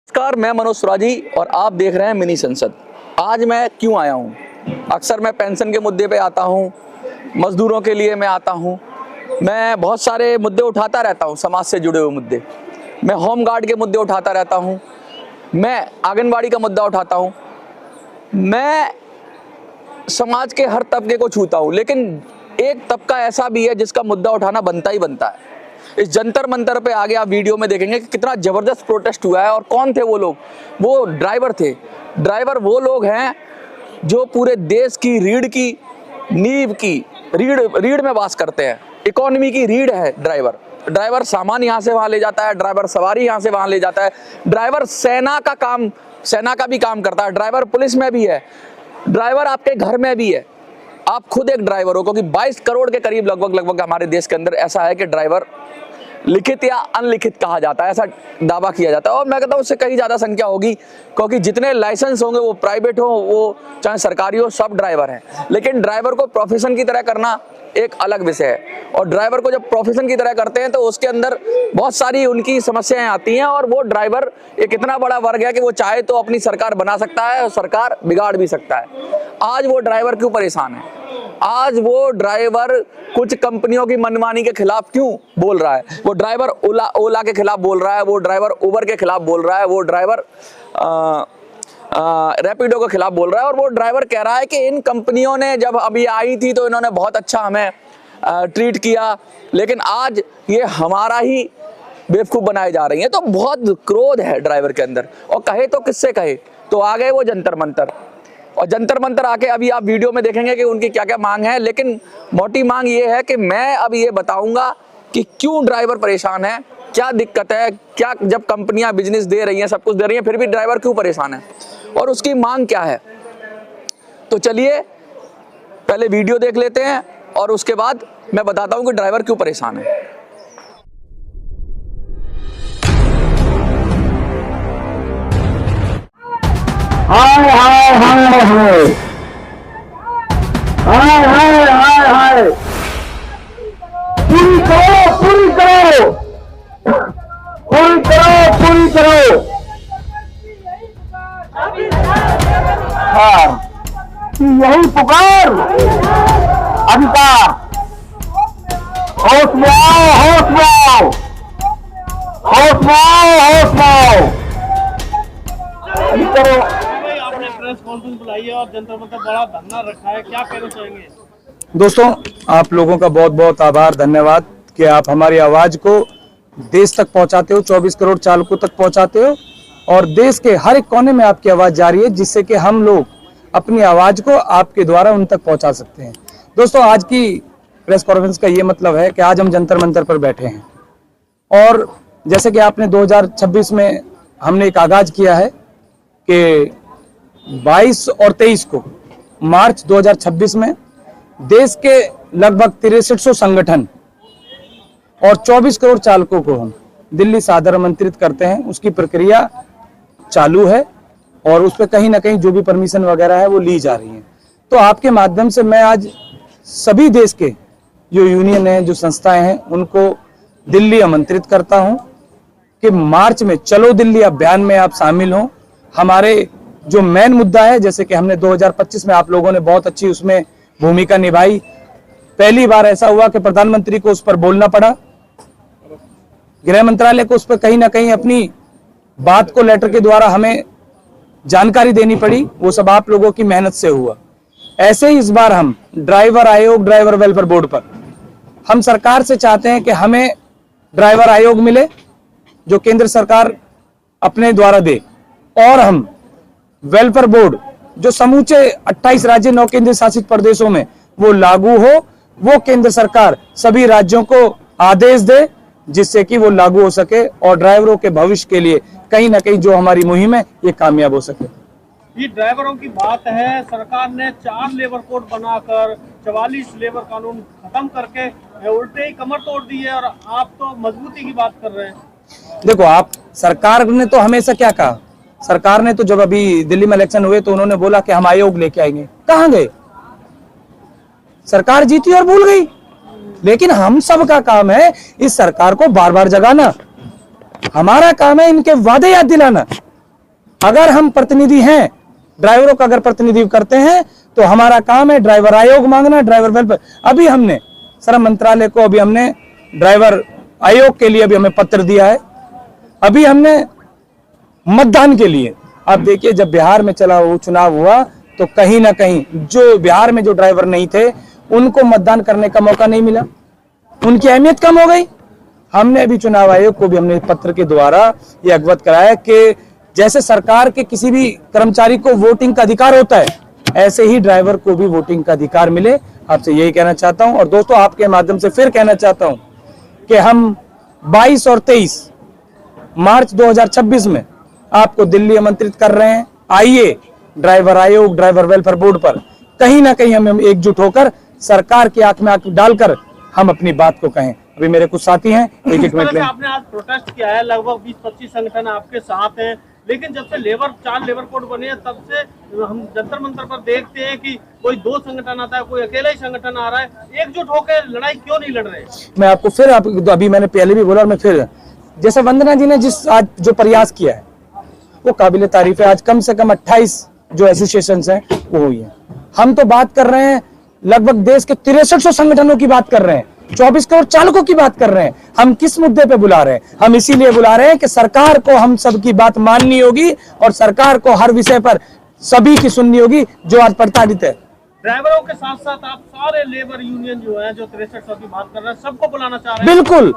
नमस्कार, मैं मनोज सुराजी और आप देख रहे हैं मिनी संसद। आज मैं क्यों आया हूँ? अक्सर मैं पेंशन के मुद्दे पे आता हूँ, मजदूरों के लिए मैं आता हूँ, मैं बहुत सारे मुद्दे उठाता रहता हूँ, समाज से जुड़े हुए मुद्दे। मैं होम गार्ड के मुद्दे उठाता रहता हूँ, मैं आंगनबाड़ी का मुद्दा उठाता हूँ, मैं समाज के हर तबके को छूता हूँ। लेकिन एक तबका ऐसा भी है जिसका मुद्दा उठाना बनता ही बनता है। इस जंतर मंतर पे आगे आप वीडियो में देखेंगे कि कितना जबरदस्त प्रोटेस्ट हुआ है। और कौन थे वो लोग? वो ड्राइवर थे। ड्राइवर वो लोग हैं जो पूरे देश की रीढ़ की नींव की रीढ़ में वास करते हैं। इकोनॉमी की रीढ़ है ड्राइवर सामान यहाँ से वहाँ ले जाता है, ड्राइवर सवारी यहाँ से वहाँ ले जाता है, ड्राइवर सेना का भी काम करता है, ड्राइवर पुलिस में भी है, ड्राइवर आपके घर में भी है। आप खुद एक ड्राइवर हो, क्योंकि 22 करोड़ के करीब लगभग हमारे देश के अंदर ऐसा है कि ड्राइवर लिखित या अनलिखित कहा जाता है, ऐसा दावा किया जाता है। और मैं कहता हूँ उससे कहीं ज़्यादा संख्या होगी, क्योंकि जितने लाइसेंस होंगे, वो प्राइवेट हो, वो चाहे सरकारी हो, सब ड्राइवर हैं। लेकिन ड्राइवर को प्रोफेशन की तरह करना एक अलग विषय है। और ड्राइवर को जब प्रोफेशन की तरह करते हैं तो उसके अंदर बहुत सारी उनकी समस्याएं आती हैं। और वो ड्राइवर एक इतना बड़ा वर्ग है कि वो चाहे तो अपनी सरकार बना सकता है और सरकार बिगाड़ भी सकता है। आज वो ड्राइवर क्यों परेशान है? आज वो ड्राइवर कुछ कंपनियों की मनमानी के खिलाफ क्यों बोल रहा है? वो ड्राइवर ओला के खिलाफ बोल रहा है, वो ड्राइवर उबर के खिलाफ बोल रहा है, वो ड्राइवर रैपिडो के खिलाफ बोल रहा है। और वो ड्राइवर कह रहा है कि इन कंपनियों ने जब अभी आई थी तो इन्होंने बहुत अच्छा हमें ट्रीट किया, लेकिन आज ये हमारा ही बेवकूफ़ बनाए जा रही हैं। तो बहुत क्रोध है ड्राइवर के अंदर। और कहे तो किससे कहे? तो आ गए वो जंतर मंतर। और जंतर मंतर आके अभी आप वीडियो में देखेंगे कि उनकी क्या क्या मांग है। लेकिन मोटी मांग ये है कि मैं अब ये बताऊंगा कि क्यों ड्राइवर परेशान है, क्या दिक्कत है, क्या जब कंपनियां बिजनेस दे रही हैं, सब कुछ दे रही हैं, फिर भी ड्राइवर क्यों परेशान है और उसकी मांग क्या है। तो चलिए पहले वीडियो देख लेते हैं और उसके बाद मैं बताता हूं कि ड्राइवर क्यों परेशान है। हाय हाय हाय हाय हाय हाय हाय हाय, पूरी करो पूरी करो पूरी करो पूरी करो। हाँ, यही पुकार अधिकार। होश में आओ, होश में आओ, होश में आओ, होश में आओ। करो। आपने प्रेस कॉन्फ्रेंस बुलाई है और जंतर मंतर बड़ा धरना रखा है, क्या कहना चाहेंगे? दोस्तों, आप लोगों का बहुत बहुत आभार, धन्यवाद कि आप हमारी आवाज को देश तक पहुंचाते हो, 24 करोड़ चालकों तक पहुंचाते हो और देश के हर एक कोने में आपकी आवाज जा रही है, जिससे कि हम लोग अपनी आवाज को आपके द्वारा उन तक पहुंचा सकते हैं। दोस्तों, आज की प्रेस कॉन्फ्रेंस का ये मतलब है कि आज हम जंतर मंतर पर बैठे हैं। और जैसे कि आपने 2026 में हमने एक आगाज किया है कि 22 और 23 को मार्च 2026 में देश के लगभग 6300 संगठन और 24 करोड़ चालकों को हम दिल्ली से आदर आमंत्रित करते हैं। उसकी प्रक्रिया चालू है और उस पर कहीं ना कहीं जो भी परमिशन वगैरह है वो ली जा रही है। तो आपके माध्यम से मैं आज सभी देश के जो यूनियन हैं, जो संस्थाएं हैं, उनको दिल्ली आमंत्रित करता हूं कि मार्च में चलो दिल्ली अभियान में आप शामिल हों। हमारे जो मेन मुद्दा है, जैसे कि हमने 2025 में आप लोगों ने बहुत अच्छी उसमें भूमिका निभाई। पहली बार ऐसा हुआ कि प्रधानमंत्री को उस पर बोलना पड़ा, गृह मंत्रालय को उस पर कहीं ना कहीं अपनी बात को लेटर के द्वारा हमें जानकारी देनी पड़ी। वो सब आप लोगों की मेहनत से हुआ। ऐसे ही इस बार हम ड्राइवर आयोग, ड्राइवर वेलफेयर बोर्ड पर हम सरकार से चाहते हैं कि हमें ड्राइवर आयोग मिले जो केंद्र सरकार अपने द्वारा दे, और हम वेलफेयर बोर्ड जो समूचे 28 राज्य 9 केंद्र शासित प्रदेशों में वो लागू हो, वो केंद्र सरकार सभी राज्यों को आदेश दे जिससे कि वो लागू हो सके और ड्राइवरों के भविष्य के लिए कहीं ना कहीं जो हमारी मुहिम है ये कामयाब हो सके। ये ड्राइवरों की बात है, सरकार ने 4 लेबर कोड बनाकर 44 लेबर कानून खत्म करके उल्टे ही कमर तोड़ दी है और आप तो मजबूती की बात कर रहे हैं। देखो, आप सरकार ने तो हमेशा क्या कहा, सरकार ने तो जब अभी दिल्ली में इलेक्शन हुए तो उन्होंने बोला कि हम आयोग लेके आएंगे। कहां गए? सरकार जीती और भूल गई। लेकिन हम सब का काम है इस सरकार को बार बार जगाना। हमारा काम है इनके वादे याद दिलाना। अगर हम प्रतिनिधि हैं, ड्राइवरों का अगर प्रतिनिधि करते हैं, तो हमारा काम है ड्राइवर आयोग मांगना, ड्राइवर वेलफेयर। अभी हमने श्रम मंत्रालय को अभी हमने ड्राइवर आयोग के लिए अभी हमें पत्र दिया है। अभी हमने मतदान के लिए, आप देखिए जब बिहार में चुनाव हुआ तो कहीं ना कहीं जो बिहार में जो ड्राइवर नहीं थे उनको मतदान करने का मौका नहीं मिला, उनकी अहमियत कम हो गई। हमने अभी चुनाव आयोग को भी हमने पत्र के द्वारा ये अवगत कराया कि जैसे सरकार के किसी भी कर्मचारी को वोटिंग का अधिकार होता है, ऐसे ही ड्राइवर को भी वोटिंग का अधिकार मिले। आपसे यही कहना चाहता हूं। और दोस्तों, आपके माध्यम से फिर कहना चाहता हूं कि हम 22 और 23 मार्च 2026 में आपको दिल्ली आमंत्रित कर रहे हैं। आइए ड्राइवर आयोग, ड्राइवर वेलफेयर बोर्ड पर कहीं ना कहीं हम एकजुट होकर सरकार की आंख में आंख डालकर हम अपनी बात को कहें। अभी मेरे कुछ साथी हैं, एक मिनट में। आपने आज प्रोटेस्ट किया है, लगभग 20-25 संगठन आपके साथ हैं, लेकिन जब से 4 लेबर कोड बने हैं तब से हम जंतर मंतर पर देखते हैं कि कोई 2 संगठन आता है, कोई अकेला ही संगठन आ रहा है। एकजुट होकर लड़ाई क्यों नहीं लड़ रहे? मैं आपको फिर अभी मैंने पहले भी बोला और मैं फिर, जैसे वंदना जी ने जिस आज जो प्रयास किया है वो काबिले तारीफ है। आज कम से कम 28 जो एसोसिएशन हैं वो हुई है। हम तो बात कर रहे हैं लगभग देश के 6300 संगठनों की बात कर रहे हैं, 24 करोड़ चालकों की बात कर रहे हैं। हम किस मुद्दे पे बुला रहे हैं? हम इसीलिए बुला रहे हैं कि सरकार को हम सबकी बात माननी होगी और सरकार को हर विषय पर सभी की सुननी होगी जो आज प्रताड़ित है। ड्राइवरों के साथ साथ आप सारे लेबर यूनियन जो है, जो 6300 की बात कर रहे हैं, सबको बुलाना चाह रहे हैं? बिल्कुल।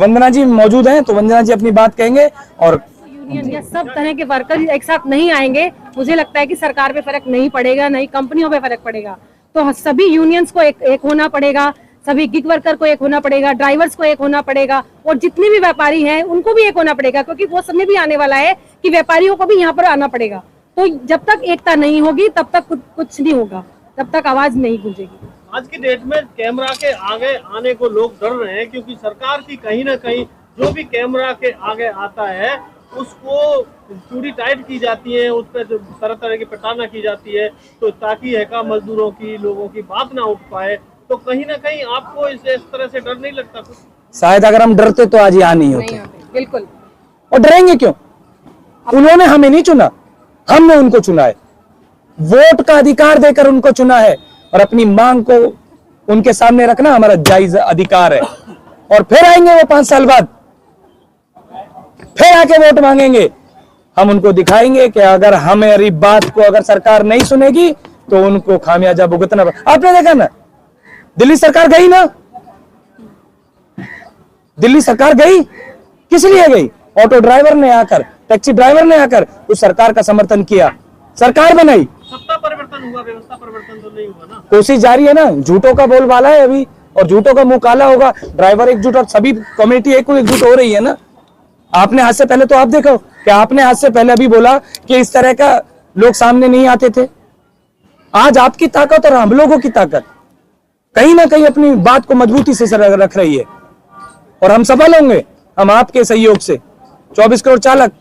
वंदना जी मौजूद हैं तो वंदना जी अपनी बात कहेंगे। और यूनियन या सब तरह के वर्कर एक साथ नहीं आएंगे, मुझे लगता है कि सरकार पे फर्क नहीं पड़ेगा, नहीं कंपनियों पे फर्क पड़ेगा। तो सभी यूनियंस को एक होना पड़ेगा, सभी गिग वर्कर को एक होना पड़ेगा, ड्राइवर्स को एक होना पड़ेगा, और जितने भी व्यापारी हैं उनको भी एक होना पड़ेगा, क्योंकि वो समय भी आने वाला है कि व्यापारियों को भी यहाँ पर आना पड़ेगा। तो जब तक एकता नहीं होगी तब तक कुछ नहीं होगा, तब तक आवाज नहीं गूंजेगी। आज की डेट में कैमरा के आगे आने को लोग डर रहे हैं, क्योंकि सरकार की कहीं ना कहीं जो भी कैमरा के आगे आता है उसको चूड़ी टाइट की जाती है, उस पर तरह तरह की प्रताड़ना की जाती है, तो ताकि हैका मजदूरों की, लोगों की बात ना उठ पाए। तो कहीं ना कहीं आपको इस तरह से डर नहीं लगता कुछ? शायद अगर हम डरते तो आज यहाँ नहीं होते। बिल्कुल। और डरेंगे क्यों? उन्होंने हमें नहीं चुना, हमने उनको चुना है। वोट का अधिकार देकर उनको चुना है और अपनी मांग को उनके सामने रखना हमारा जायज अधिकार है। और फिर आएंगे वो 5 साल बाद, फिर आके वोट मांगेंगे। हम उनको दिखाएंगे कि अगर हमारी बात को अगर सरकार नहीं सुनेगी तो उनको खामियाजा भुगतना। आपने देखा ना, दिल्ली सरकार गई ना, दिल्ली सरकार गई, किस लिए गई? ऑटो ड्राइवर ने आकर, टैक्सी ड्राइवर ने आकर उस सरकार का समर्थन किया, सरकार बनाई। सत्ता परिवर्तन हुआ, व्यवस्था परिवर्तन तो नहीं हुआ ना। कोशिश जारी है ना, झूठों का बोलबाला है अभी, और झूठों का मुंह काला होगा। ड्राइवर एकजुट और सभी कम्युनिटी एकजुट हो रही है ना। आपने आज से पहले तो आप देखो कि आपने आज से पहले अभी बोला कि इस तरह का लोग सामने नहीं आते थे। आज आपकी ताकत और हम लोगों की ताकत कहीं ना कहीं अपनी बात को मजबूती से रख रही है, और हम सफल होंगे। हम आपके सहयोग से 24 करोड़ चालक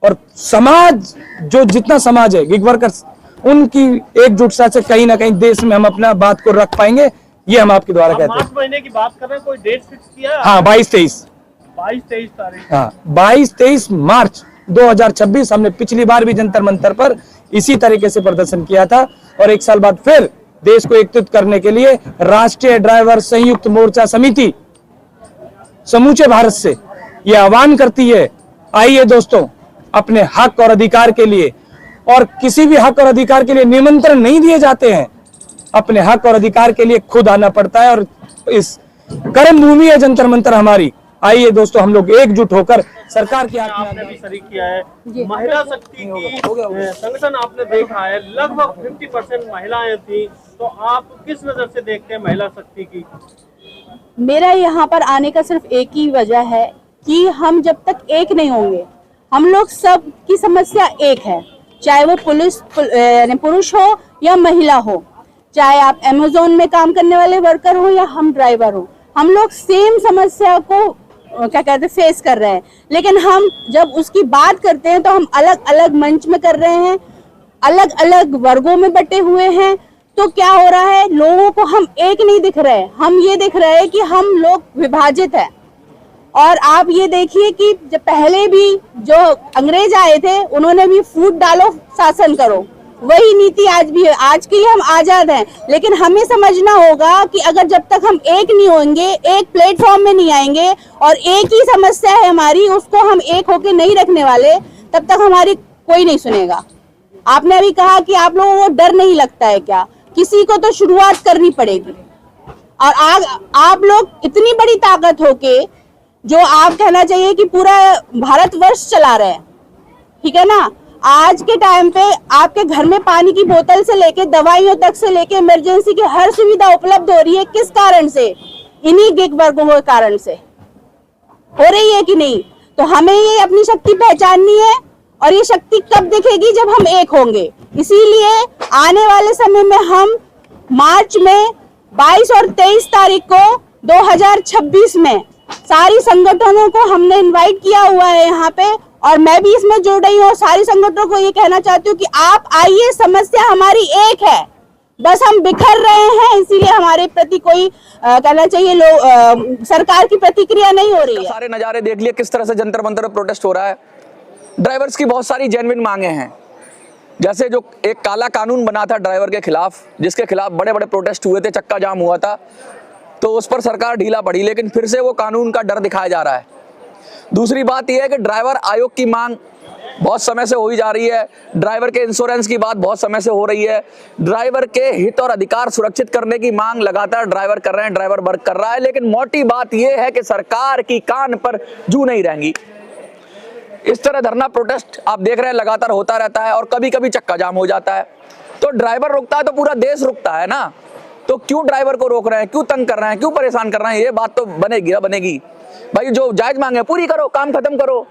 और समाज, जो जितना समाज है, गिग वर्कर्स, उनकी एकजुटता से कहीं ना कहीं देश में हम अपना बात को रख पाएंगे। ये हम आपके द्वारा कहते हैं। मार्च महीने की बात कर रहे हैं, कोई डेट फिक्स किया? हाँ, 22-23 तारीख। हाँ, 22-23 मार्च 2026 हमने पिछली बार भी जंतर मंतर पर इसी तरीके से प्रदर्शन किया था। और 1 साल बाद फिर देश को एकत्रित करने के लिए राष्ट्रीय ड्राइवर संयुक्त मोर्चा समिति समूचे भारत से यह आह्वान करती है, आइए दोस्तों, अपने हक और अधिकार के लिए, और किसी भी हक और अधिकार के लिए निमंत्रण नहीं दिए जाते हैं, अपने हक और अधिकार के लिए खुद आना पड़ता है। और इस कर्म भूमि है जंतर मंतर हमारी। आइए दोस्तों, हम लोग एकजुट होकर सरकार की आपने भी शरीक किया है। महिला शक्ति की संगठन आपने देखा है, लगभग 50% महिलाएं थी। तो आप किस नजर से देखते हैं महिला शक्ति की? मेरा यहाँ पर आने का सिर्फ एक ही वजह है कि हम जब तक एक नहीं होंगे, हम लोग सब की समस्या एक है, चाहे वो पुरुष हो या महिला हो, चाहे आप अमेज़न में काम करने वाले वर्कर हो या हम ड्राइवर हो, हम लोग सेम समस्या को क्या कहते हैं फेस कर रहे हैं। लेकिन हम जब उसकी बात करते हैं तो हम अलग अलग मंच में कर रहे हैं, अलग अलग वर्गों में बटे हुए हैं। तो क्या हो रहा है, लोगों को हम एक नहीं दिख रहे, हम ये दिख रहे हैं कि हम लोग विभाजित है। और आप ये देखिए कि जब पहले भी जो अंग्रेज आए थे उन्होंने भी फूट डालो शासन करो, वही नीति आज भी है। आज के लिए हम आजाद हैं, लेकिन हमें समझना होगा कि अगर जब तक हम एक नहीं होंगे, एक प्लेटफॉर्म में नहीं आएंगे और एक ही समस्या है हमारी, उसको हम एक होके नहीं रखने वाले, तब तक हमारी कोई नहीं सुनेगा। आपने अभी कहा कि आप लोगों को डर नहीं लगता है क्या? किसी को तो शुरुआत करनी पड़ेगी। और आप लोग इतनी बड़ी ताकत होके, जो आप कहना चाहिए कि पूरा भारतवर्ष चला रहे हैं, ठीक है ना, आज के टाइम पे आपके घर में पानी की बोतल से लेके दवाइयों तक से लेके इमरजेंसी की हर सुविधा उपलब्ध हो रही है। किस कारण से? इन्हीं गिग वर्गों के कारण से हो रही है कि नहीं? तो हमें ये अपनी शक्ति पहचाननी है, और ये शक्ति कब दिखेगी? जब हम एक होंगे। इसीलिए आने वाले समय में हम मार्च में 22 और 23 तारीख को 2026 में सारी संगठनों को हमने इनवाइट किया हुआ है यहाँ पे, और मैं भी इसमें जुड़ रही हूँ। सारी संगठनों को ये कहना चाहती हूँ कि आप आइए, समस्या हमारी एक है, बस हम बिखर रहे हैं, इसीलिए हमारे प्रति कोई कहना चाहिए सरकार की प्रतिक्रिया नहीं हो रही है। सारे नजारे देख लिए किस तरह से जंतर मंतर पर प्रोटेस्ट हो रहा है। ड्राइवर्स की बहुत सारी जेन्युइन मांगे हैं, जैसे जो एक काला कानून बना था ड्राइवर के खिलाफ, जिसके खिलाफ बड़े बड़े प्रोटेस्ट हुए थे, चक्का जाम हुआ था, तो उस पर सरकार ढीला पड़ी, लेकिन फिर से वो कानून का डर दिखाया जा रहा है। दूसरी बात यह है कि ड्राइवर आयोग की मांग बहुत समय से हो ही जा रही है। ड्राइवर के इंश्योरेंस की बात बहुत समय से हो रही है। ड्राइवर के हित और अधिकार सुरक्षित करने की मांग लगातार ड्राइवर कर रहे हैं, ड्राइवर वर्ग कर रहा है। लेकिन मोटी बात यह है कि सरकार की कान पर जू नहीं रहेंगी। इस तरह धरना प्रोटेस्ट आप देख रहे हैं लगातार होता रहता है, और कभी कभी चक्का जाम हो जाता है। तो ड्राइवर रुकता है तो पूरा देश रुकता है ना, तो क्यों ड्राइवर को रोक रहे हैं, क्यों तंग कर रहे हैं, क्यों परेशान कर रहे हैं? ये बात तो बनेगी ना बनेगी भाई। जो जायज मांगे पूरी करो, काम खत्म करो।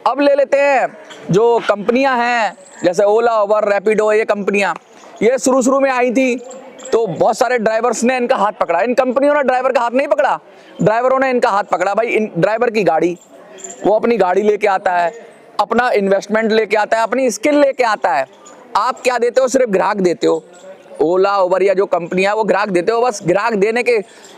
अब ले लेते हैं जो कंपनियां हैं, जैसे ओला, उबर, रैपिडो, ये कंपनियां, ये शुरू में आई थी तो बहुत सारे ड्राइवर्स ने इनका हाथ पकड़ा। इन कंपनियों ने ड्राइवर का हाथ नहीं पकड़ा, ड्राइवरों ने इनका हाथ पकड़ा। भाई इन ड्राइवर की गाड़ी, वो अपनी गाड़ी लेके आता है, अपना इन्वेस्टमेंट लेके आता है, अपनी स्किल लेके आता है। आप क्या देते हो? सिर्फ ग्राहक देते हो। ओला, उबर या जो कंपनियां, वो ग्राहक देते हो। बस ग्राहक देने के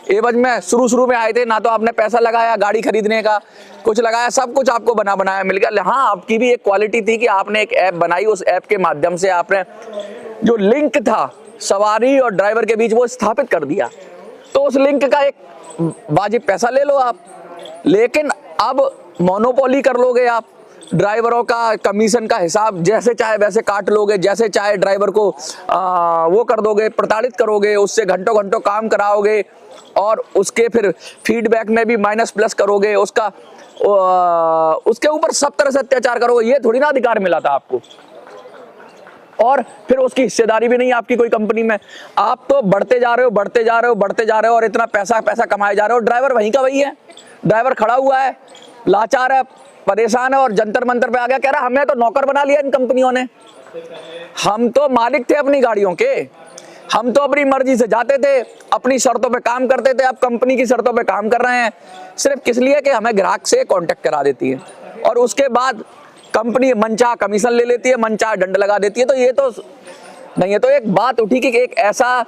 एवज में शुरू में आए थे, ना तो आपने पैसा लगाया गाड़ी खरीदने का, कुछ लगाया, सब कुछ आपको बनाया मिल गया। हाँ, आपकी भी एक क्वालिटी थी कि आपने एक ऐप बनाई, उस ऐप के माध्यम से आपने जो लिंक था सवारी और ड्राइवर के बीच, वो स्थापित कर दिया। तो उस लिंक का एक वाजिब पैसा ले लो आप। लेकिन अब मोनोपोली कर लोगे आप, ड्राइवरों का कमीशन का हिसाब जैसे चाहे वैसे काट लोगे, जैसे चाहे ड्राइवर को वो कर दोगे, प्रताड़ित करोगे, उससे घंटों काम कराओगे, और उसके फिर फीडबैक में भी माइनस प्लस करोगे, उसके ऊपर सब तरह से अत्याचार करोगे। ये थोड़ी ना अधिकार मिला था आपको। और फिर उसकी हिस्सेदारी भी नहीं आपकी कोई कंपनी में। आप तो बढ़ते जा रहे हो और इतना पैसा कमाए जा रहे हो। ड्राइवर वहीं का वही है, ड्राइवर खड़ा हुआ है, लाचार है, परेशान है, और जंतर मंतर पे आ गया, कह रहा हमें तो नौकर बना लिया इन कंपनियों ने। हम तो मालिक थे अपनी गाड़ियों के, हम तो अपनी मर्जी से जाते थे, अपनी शर्तों पे काम करते थे। अब कंपनी की शर्तों पे काम कर रहे हैं, सिर्फ किस लिए कि हमें ग्राहक से कांटेक्ट करा देती है, और उसके बाद कंपनी मनचाहा कमीशन ले लेती है, मनचाहा दंड लगा देती है। तो ये तो नहीं है। तो एक बात उठी कि एक ऐसा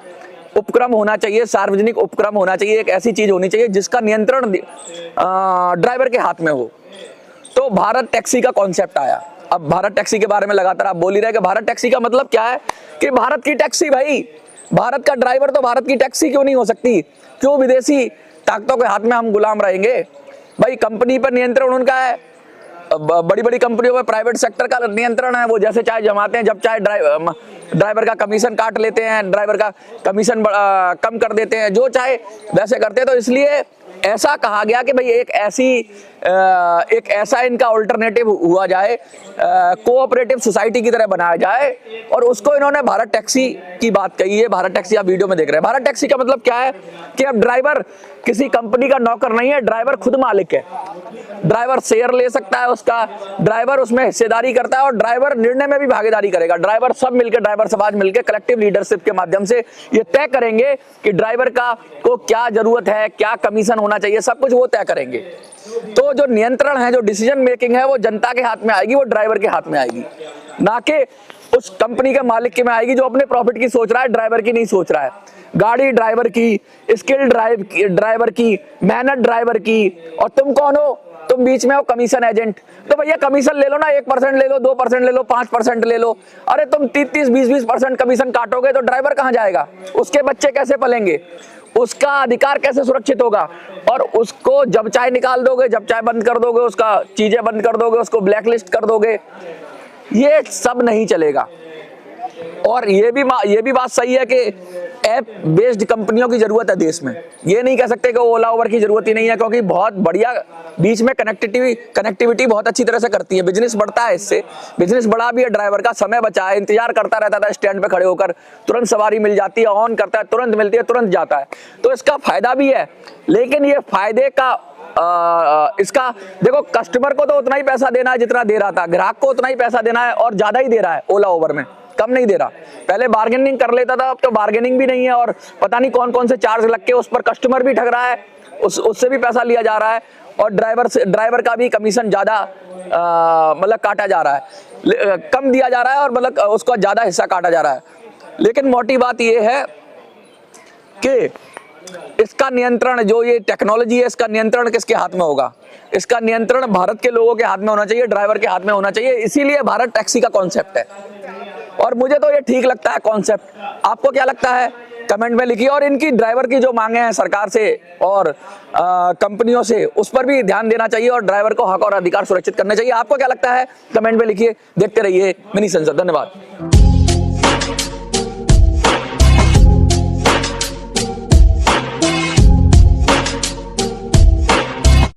उपक्रम होना चाहिए, सार्वजनिक उपक्रम होना चाहिए, एक ऐसी चीज होनी चाहिए जिसका नियंत्रण ड्राइवर के हाथ में हो। तो भारत टैक्सी का कॉन्सेप्ट आया। अब भारत टैक्सी के बारे में लगातार आप बोल ही रहे कि भारत टैक्सी का मतलब क्या है? कि भारत की टैक्सी, भाई भारत का ड्राइवर तो भारत की टैक्सी क्यों नहीं हो सकती? क्यों विदेशी ताकतों के हाथ में हम गुलाम रहेंगे? भाई कंपनी पर नियंत्रण उनका है, बड़ी कंपनियों में प्राइवेट सेक्टर का नियंत्रण है। वो जैसे चाहे जमाते हैं, जब चाहे ड्राइवर का कमीशन काट लेते हैं, ड्राइवर का कमीशन कम कर देते हैं, जो चाहे वैसे करते हैं। तो इसलिए ऐसा कहा गया कि भाई एक ऐसा इनका अल्टरनेटिव हुआ जाए, कोऑपरेटिव सोसाइटी की तरह बनाया जाए, और उसको इन्होंने भारत टैक्सी की बात कही है। भारत टैक्सी आप वीडियो में देख रहे हैं। भारत टैक्सी का मतलब क्या है? कि अब ड्राइवर किसी कंपनी का नौकर नहीं है, ड्राइवर खुद मालिक है। ड्राइवर शेयर ले सकता है उसका, ड्राइवर उसमें हिस्सेदारी करता है, और ड्राइवर निर्णय में भी भागीदारी करेगा। ड्राइवर सब मिलकर, ड्राइवर समाज मिलकर कलेक्टिव लीडरशिप के माध्यम से ये तय करेंगे कि ड्राइवर को क्या जरूरत है, क्या कमीशन होना चाहिए, सब कुछ वो तय करेंगे। तो जो नियंत्रण है, जो डिसीजन मेकिंग है, वो जनता के हाथ में आएगी, वो ड्राइवर के हाथ में आएगी, ना कि उस कंपनी के मालिक के में आएगी जो अपने प्रॉफिट की सोच रहा है, ड्राइवर की नहीं सोच रहा है। गाड़ी ड्राइवर की, स्किल ड्राइवर की, मेहनत ड्राइवर की, और तुम कौन हो? तुम बीच में हो कमीशन एजेंट। तो भैया कमीशन ले लो ना, 1% ले लो, 2% ले लो, 5% ले लो। अरे तुम 30-30, 20-20% कमीशन काटोगे तो ड्राइवर कहाँ जाएगा? उसके बच्चे कैसे पलेंगे? उसका अधिकार कैसे सुरक्षित होगा? और उसको जब चाहे निकाल दोगे, जब चाहे बंद कर दोगे, उसका चीजें बंद कर दोगे, उसको ब्लैकलिस्ट कर दोगे। ये सब नहीं चलेगा। और ये भी बात सही है कि ऐप बेस्ड कंपनियों की जरूरत है देश में। ये नहीं कह सकते कि ओला उबर की जरूरत ही नहीं है, क्योंकि बहुत बढ़िया बीच में कनेक्टिविटी बहुत अच्छी तरह से करती है। बिजनेस बढ़ता है, इससे बिजनेस बढ़ा भी है, ड्राइवर का समय बचा है, इंतजार करता रहता था स्टैंड पे खड़े होकर, तुरंत सवारी मिल जाती है, ऑन करता है, तुरंत मिलती है, तुरंत जाता है। तो इसका फायदा भी है, लेकिन ये फायदे का इसका देखो, कस्टमर को तो उतना ही पैसा देना है जितना दे रहा था, ग्राहक को उतना ही पैसा देना है, और ज्यादा ही दे रहा है ओला उबर में, कम नहीं दे रहा। पहले बार्गेनिंग कर लेता था, अब तो बार्गेनिंग भी नहीं है, और पता नहीं कौन कौन से चार्ज लग के उस पर कस्टमर भी ठग रहा है, उससे भी पैसा लिया जा रहा है, और ड्राइवर का भी कमीशन ज्यादा मतलब काटा जा रहा है, कम दिया जा रहा है, और मतलब उसका ज्यादा हिस्सा काटा जा रहा है। लेकिन मोटी बात यह है कि इसका नियंत्रण, जो ये टेक्नोलॉजी है, इसका नियंत्रण किसके हाथ में होगा? इसका नियंत्रण भारत के लोगों के हाथ में होना चाहिए, ड्राइवर के हाथ में होना चाहिए। इसीलिए भारत टैक्सी का कॉन्सेप्ट है, और मुझे तो ये ठीक लगता है कॉन्सेप्ट। आपको क्या लगता है? कमेंट में लिखिए। और इनकी ड्राइवर की जो मांगे हैं सरकार से और कंपनियों से, उस पर भी ध्यान देना चाहिए, और ड्राइवर को हक और अधिकार सुरक्षित करने चाहिए। आपको क्या लगता है? कमेंट में लिखिए। देखते रहिए मिनी संसद। धन्यवाद।